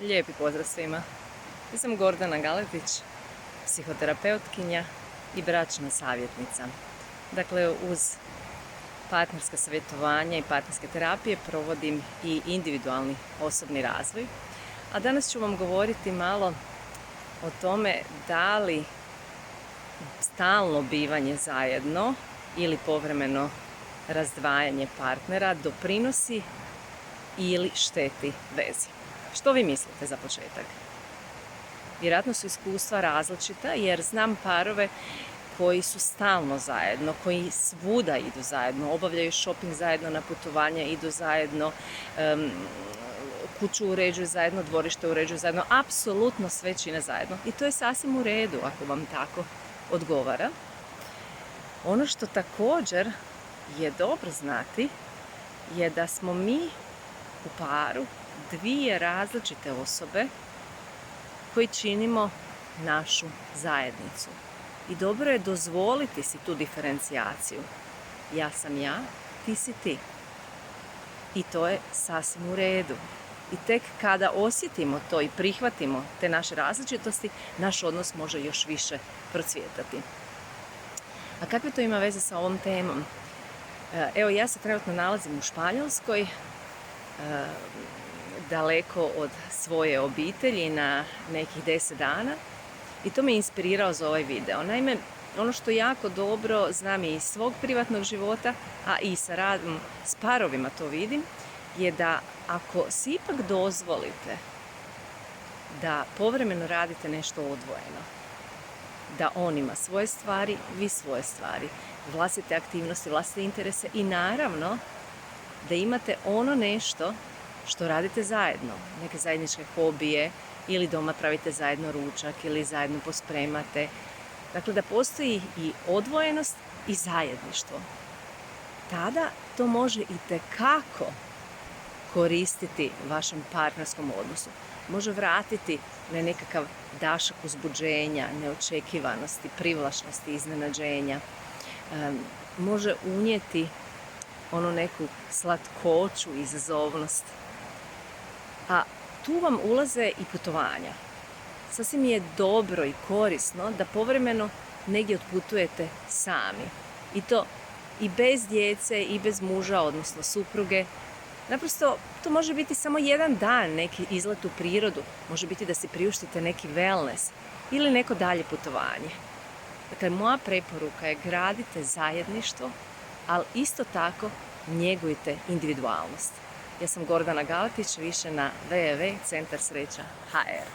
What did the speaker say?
Lijepi pozdrav svima. Ja sam Gordana Galetić, psihoterapeutkinja i bračna savjetnica. Dakle, uz partnerska savjetovanja i partnerske terapije provodim i individualni osobni razvoj. A danas ću vam govoriti malo o tome da li stalno bivanje zajedno ili povremeno razdvajanje partnera doprinosi ili šteti vezi. Što vi mislite za početak? Vjerojatno su iskustva različita jer znam parove koji su stalno zajedno, koji svuda idu zajedno, obavljaju shopping zajedno, na putovanja idu zajedno, kuću uređuju zajedno, dvorište uređuju zajedno, apsolutno sve čine zajedno. I to je sasvim u redu ako vam tako odgovara. Ono što također je dobro znati je da smo mi u paru dvije različite osobe koji činimo našu zajednicu. I dobro je dozvoliti si tu diferencijaciju. Ja sam ja, ti si ti. I to je sasvim u redu. I tek kada osjetimo to i prihvatimo te naše različitosti, naš odnos može još više procvjetati. A kakve to ima veze sa ovom temom? Evo, ja se trenutno nalazim u Španjolskoj, daleko od svoje obitelji na nekih 10 dana i to me inspirirao za ovaj video. Naime, ono što jako dobro znam i iz svog privatnog života, a i sa radom s parovima to vidim, je da ako si ipak dozvolite da povremeno radite nešto odvojeno, da on ima svoje stvari, vi svoje stvari, vlastite aktivnosti, vlastite interese i naravno da imate ono nešto što radite zajedno, neke zajedničke hobije ili doma pravite zajedno ručak ili zajedno pospremate. Dakle, da postoji i odvojenost i zajedništvo. Tada to može itekako koristiti vašem partnerskom odnosu. Može vratiti na nekakav dašak uzbuđenja, neočekivanosti, privlačnosti, iznenađenja. Može unijeti onu neku slatkoću, izazovnost. A tu vam ulaze i putovanja. Sasvim je dobro i korisno da povremeno negdje otputujete sami. I to i bez djece i bez muža, odnosno supruge. Naprosto, to može biti samo jedan dan, neki izlet u prirodu. Može biti da si priuštite neki wellness ili neko dalje putovanje. Dakle, moja preporuka je gradite zajedništvo, ali isto tako njegujte individualnost. Ja sam Gordana Galetić, više na www.centarsreća.hr.